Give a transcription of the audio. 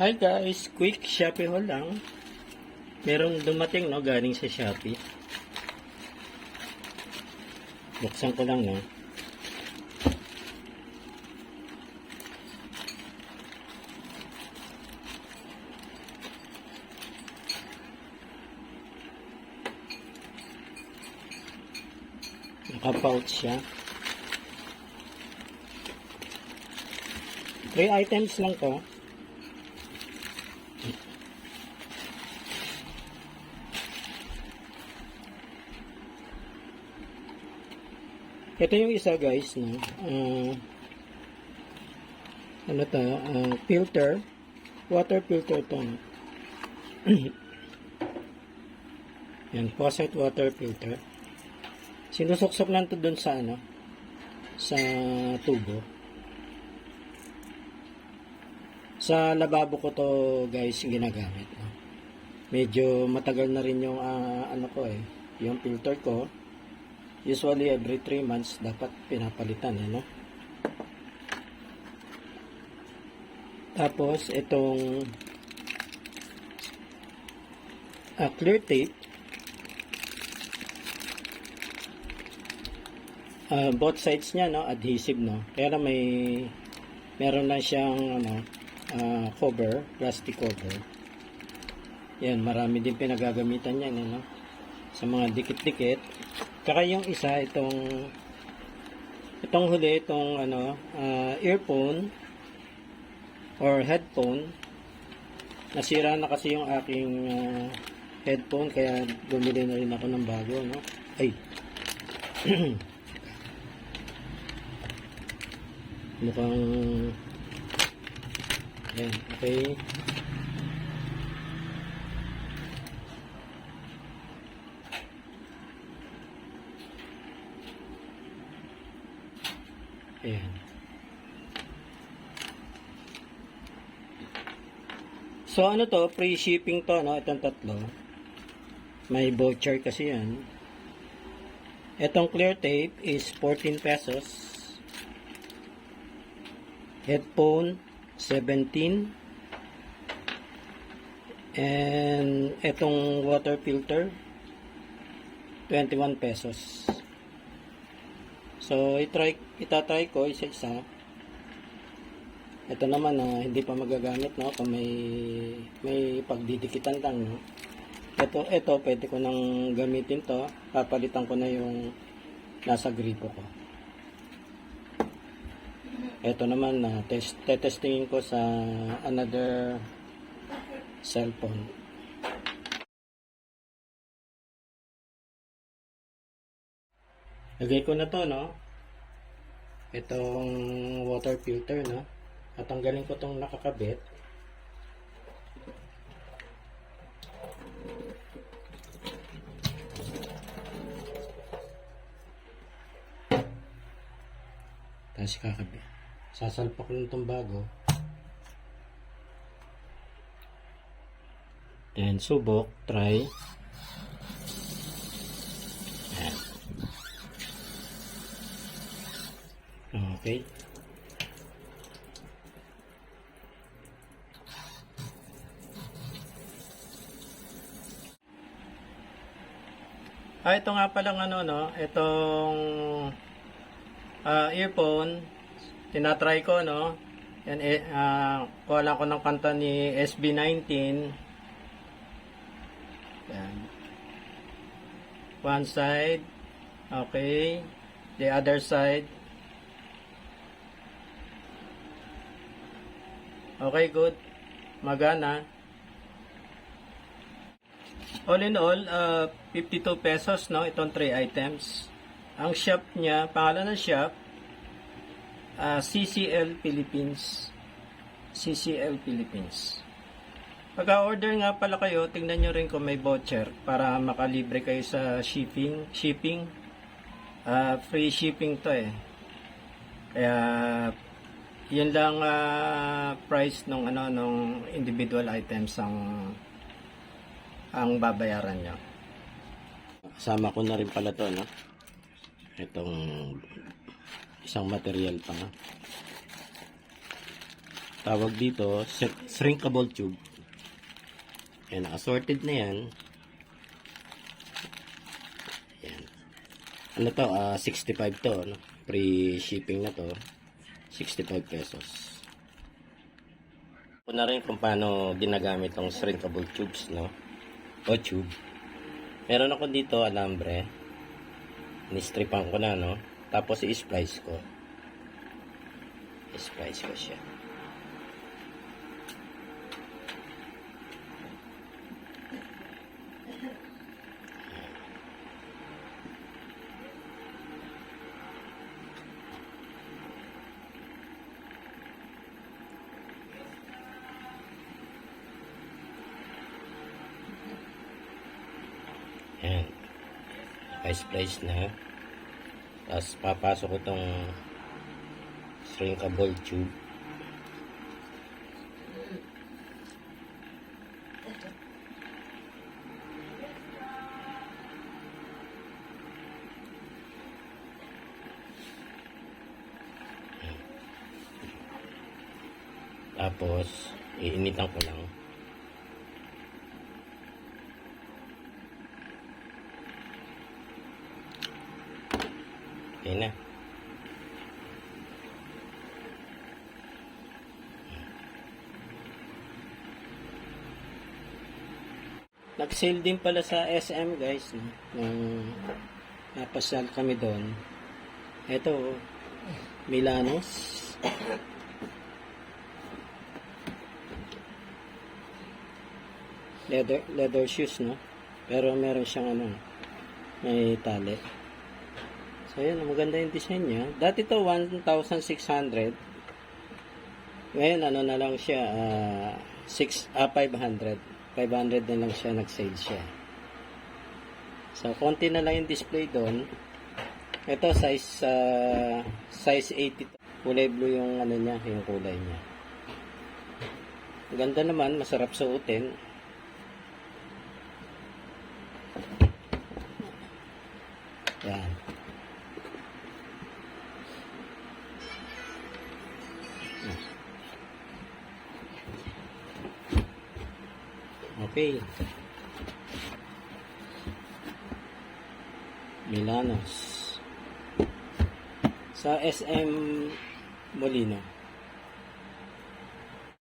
Hi guys, quick Shopee haul lang. Meron dumating no galing sa Shopee. Buksan ko lang no. Naka-pouch siya. 3 items lang to. Ito yung isa guys, no? Ano to? Filter. Water filter to. No? Yan, faucet water filter. Sinusuksok lang to dun sa ano? Sa tubo. Sa lababo ko to guys ginagamit. No? Medyo matagal na rin yung ano ko yung filter ko. Usually every 3 months dapat pinapalitan no? Tapos itong clear tape, both sides niya no, adhesive no. Kaya meron na siyang ano, cover, plastic cover. Yan, marami din pinagagamitan yan no? Sa mga dikit-dikit. Kaya yung isa itong huli itong ano, earphone or headphone. Nasira na kasi yung aking headphone kaya bumili na rin ako ng bago no. Ay. Mukhang ayan, okay. Ayan. So ano to, free shipping to no, itong tatlo. May voucher kasi yan. Itong clear tape is 14 pesos. Headphone 17. And itong water filter 21 pesos. So itatry ko isa-isa. Ito naman hindi pa magagamit no, kung may pagdidikitan lang no. Ito pwede ko nang gamitin to. Papalitan ko na yung nasa gripo ko. Ito naman testingin ko sa another cellphone. Lagay ko na to no. Itong water filter no. At tanggalin ko tong nakakabit. Tapos kakabit. Sasalpak ko lang itong bago. Then subok, try. Okay. Ito nga palang ano no, itong earphone tinatry ko no. Yan kuha lang ko ng kanta ni SB19. Yan. One side. Okay. The other side. Okay, good. Magana. All in all, 52 pesos, no? Itong 3 items. Ang shop niya, pangalan ng shop, CCL Philippines. CCL Philippines. Pagka-order nga pala kayo, tingnan nyo rin kung may voucher para makalibre kayo sa shipping. Free shipping to Kaya yun lang price nung individual items ang babayaran nyo. Kasama ko na rin pala to no. Itong isang material pa. Tawag dito, shrinkable tube. Yan, assorted na yan. Yan. Ano to, 65 to, no? Free shipping na to. 65 pesos. Ito na rin kung paano ginagamit tong shrinkable tubes, no? O tube. Meron ako dito alambre. Ni-stripan ko na, no? Tapos i-splice ko. I-splice ko siya. Yan. I-splice na. Tapos papasok ko itong shrinkable tube. Tapos iinitan ko lang. Okay na. Nag-sale din pala sa SM guys, no? Nung napasal kami doon. Ito, Milanos. Leather shoes, no? Pero meron siyang ano, may tali. So, yun, maganda yung design niya. Dati to 1,600. Ngayon, ano na lang siya, 500. 500 na lang siya, nag-sale siya. So, konti na lang yung display doon. Ito, size 80. Kulay blue yung ano niya, yung kulay niya. Ganda naman, masarap suotin. Yan. Okay. Milanos. Sa SM Molino.